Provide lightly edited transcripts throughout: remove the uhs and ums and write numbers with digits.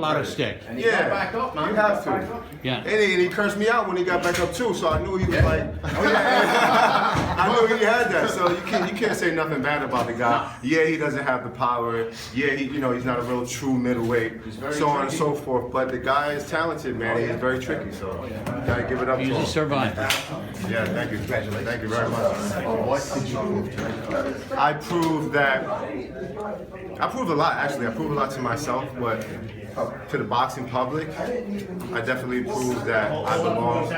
lot of stick. And he got back up, man. You have to. Yeah. And he cursed me out when he got back up too, so I knew he was like, oh yeah, I knew he had that. So you can't say nothing bad about the guy. Yeah, he doesn't have the power. Yeah, he's not a real true middleweight, so on and so forth. But the guy is talented, man. He's very tricky, so gotta give it up to him. He's a survivor. Yeah, thank you. Congratulations. Thank you very much. What did you prove to me? I proved a lot, actually. I proved a lot to myself, but to the boxing public, I definitely proved that I belong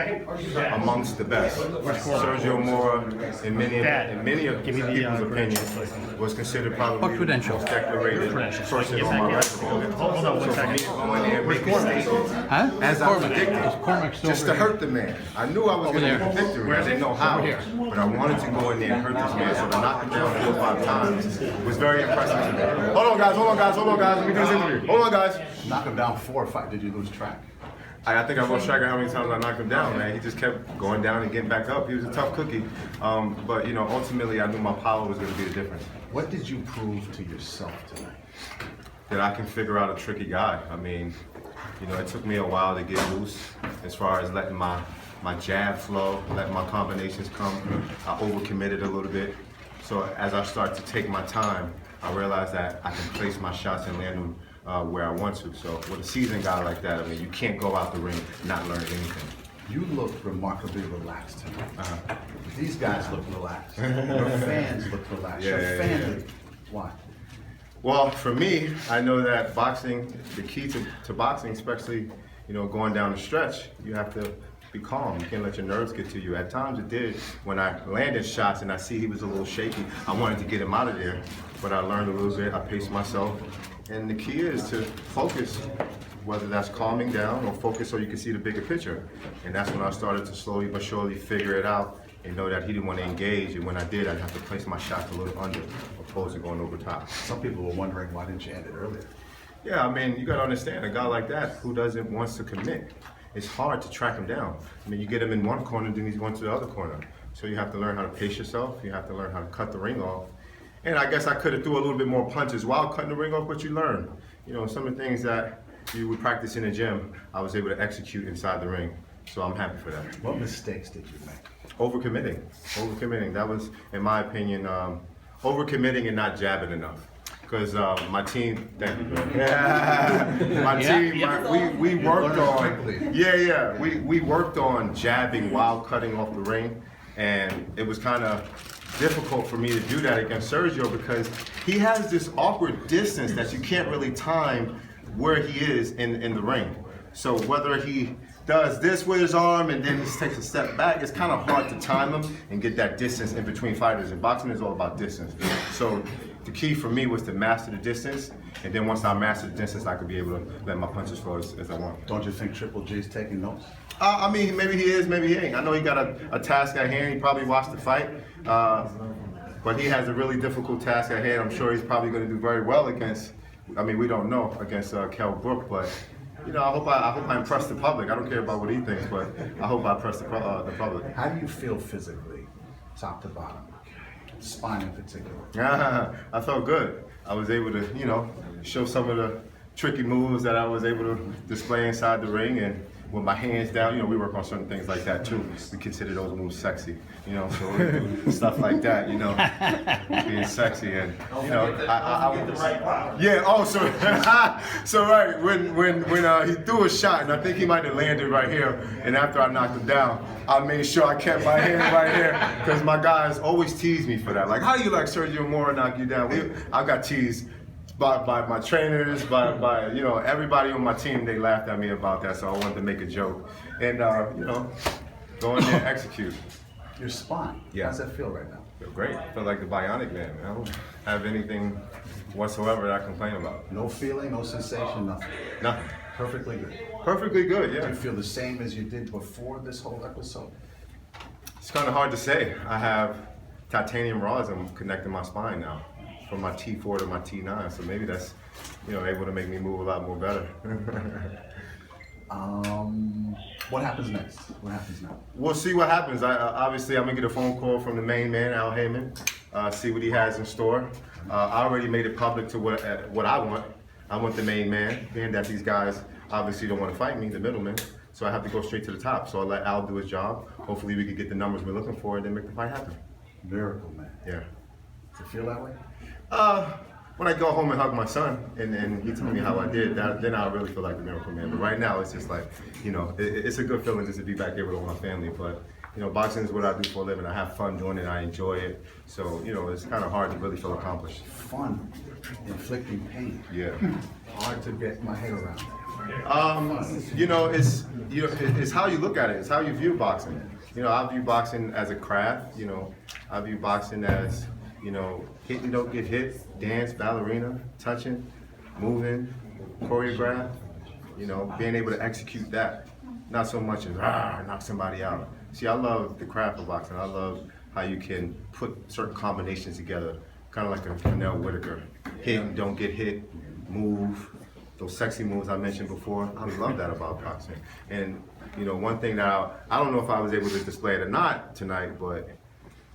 amongst the best. Sergio Mora, in many of people's opinions, was considered probably the most decorated person on my resume. Hold on one second. So for me to go in there and make a statement, as I predicted, just to hurt the man. I knew I was going to get the victory. I didn't know how, but I wanted to go in there and hurt this man. So to knock him down 4 or 5 times was very impressive to me. Hold on, guys. Let me do this interview. Hold on, guys. Knock him down 4 or 5. Did you lose track? I think I lost track of how many times I knocked him down, man. He just kept going down and getting back up. He was a tough cookie. But, ultimately, I knew my power was going to be the difference. What did you prove to yourself tonight? That I can figure out a tricky guy. I mean, it took me a while to get loose as far as letting my jab flow, letting my combinations come. I overcommitted a little bit. So as I start to take my time, I realized that I can place my shots and land them where I want to. So with a seasoned guy like that, I mean, you can't go out the ring not learning anything. You look remarkably relaxed tonight. These guys look relaxed. Your fans look relaxed. Your family. Why? Well, for me, I know that boxing, the key to boxing, especially, going down the stretch, you have to be calm. You can't let your nerves get to you. At times it did. When I landed shots and I see he was a little shaky, I wanted to get him out of there. But I learned a little bit. I paced myself. And the key is to focus, whether that's calming down or focus so you can see the bigger picture. And that's when I started to slowly but surely figure it out and know that he didn't want to engage. And when I did, I'd have to place my shots a little under, opposed to going over top. Some people were wondering, why didn't you end it earlier? Yeah, I mean, you got to understand, a guy like that who wants to commit, it's hard to track him down. I mean, you get him in one corner, then he's going to the other corner. So you have to learn how to pace yourself. You have to learn how to cut the ring off. And I guess I could have threw a little bit more punches while cutting the ring off, but you learn. Some of the things that you would practice in the gym, I was able to execute inside the ring. So I'm happy for that. What mistakes did you make? Overcommitting. That was, in my opinion, overcommitting and not jabbing enough. Because my team, thank you, bro. We worked on, we worked on jabbing while cutting off the ring, and it was kind of difficult for me to do that against Sergio because he has this awkward distance that you can't really time where he is in the ring. So whether he does this with his arm and then he takes a step back, it's kind of hard to time him and get that distance in between fighters. And boxing is all about distance. So the key for me was to master the distance, and then once I mastered the distance, I could be able to let my punches flow as I want. Don't you think Triple G's taking notes? I mean, maybe he is, maybe he ain't. I know he got a task at hand. He probably watched the fight, but he has a really difficult task at hand. I'm sure he's probably going to do very well against. I mean, we don't know against Kell Brook, but I hope I impress the public. I don't care about what he thinks, but I hope I impress the public. How do you feel physically, top to bottom? Spine in particular. I felt good. I was able to, show some of the tricky moves that I was able to display inside the ring, and with my hands down, we work on certain things like that too. We consider those moves sexy, so we do stuff like that, being sexy, and so right when he threw a shot, and I think he might have landed right here, and after I knocked him down, I made sure I kept my hand right here because my guys always tease me for that. Like, how do you like Sergio Mora knock you down? I got teased by my trainers, by everybody on my team. They laughed at me about that, so I wanted to make a joke and go in there and execute. Your spine. Yeah. How does that feel right now? Feel great. I feel like the Bionic Man. I don't have anything whatsoever that I complain about. No feeling, no sensation, nothing. Nothing. Perfectly good. Perfectly good. Yeah. Do you feel the same as you did before this whole episode? It's kind of hard to say. I have titanium rods connecting my spine now, from my T4 to my T9. So maybe that's, able to make me move a lot more better. What happens next? What happens now? We'll see what happens. Obviously, I'm gonna get a phone call from the main man, Al Heyman, see what he has in store. I already made it public to what I want. I want the main man, being that these guys obviously don't want to fight me, the middleman. So I have to go straight to the top. So I'll let Al do his job. Hopefully we can get the numbers we're looking for and then make the fight happen. Miracle man. Yeah. Does it feel that way? When I go home and hug my son and he told me how I did, then I really feel like the miracle man. But right now it's just like, you know, it's a good feeling just to be back there with all my family. But, you know, boxing is what I do for a living. I have fun doing it. I enjoy it. So, you know, it's kind of hard to really feel accomplished. Fun, inflicting pain. Yeah. Hard to get my head around. You know, it's how you look at it. It's how you view boxing. You know, I view boxing as a craft. You know, I view boxing as, you know, hit and don't get hit, dance, ballerina, touching, moving, choreograph. You know, being able to execute that. Not so much as knock somebody out. See, I love the craft of boxing. I love how you can put certain combinations together, kind of like a Canelo Whitaker. Hit and don't get hit, move. Those sexy moves I mentioned before, I love that about boxing. And you know, one thing that I don't know if I was able to display it or not tonight, but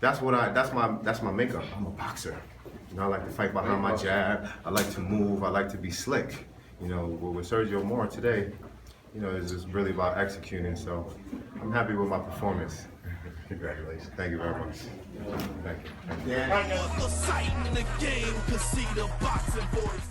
that's my makeup. I'm a boxer. You know, I like to fight behind my jab. I like to move. I like to be slick. You know, with Sergio Mora today, you know, it's just really about executing. So I'm happy with my performance. Congratulations. Thank you very much. Thank you. Right now, the sight in the game, 'cause see the boxing voice.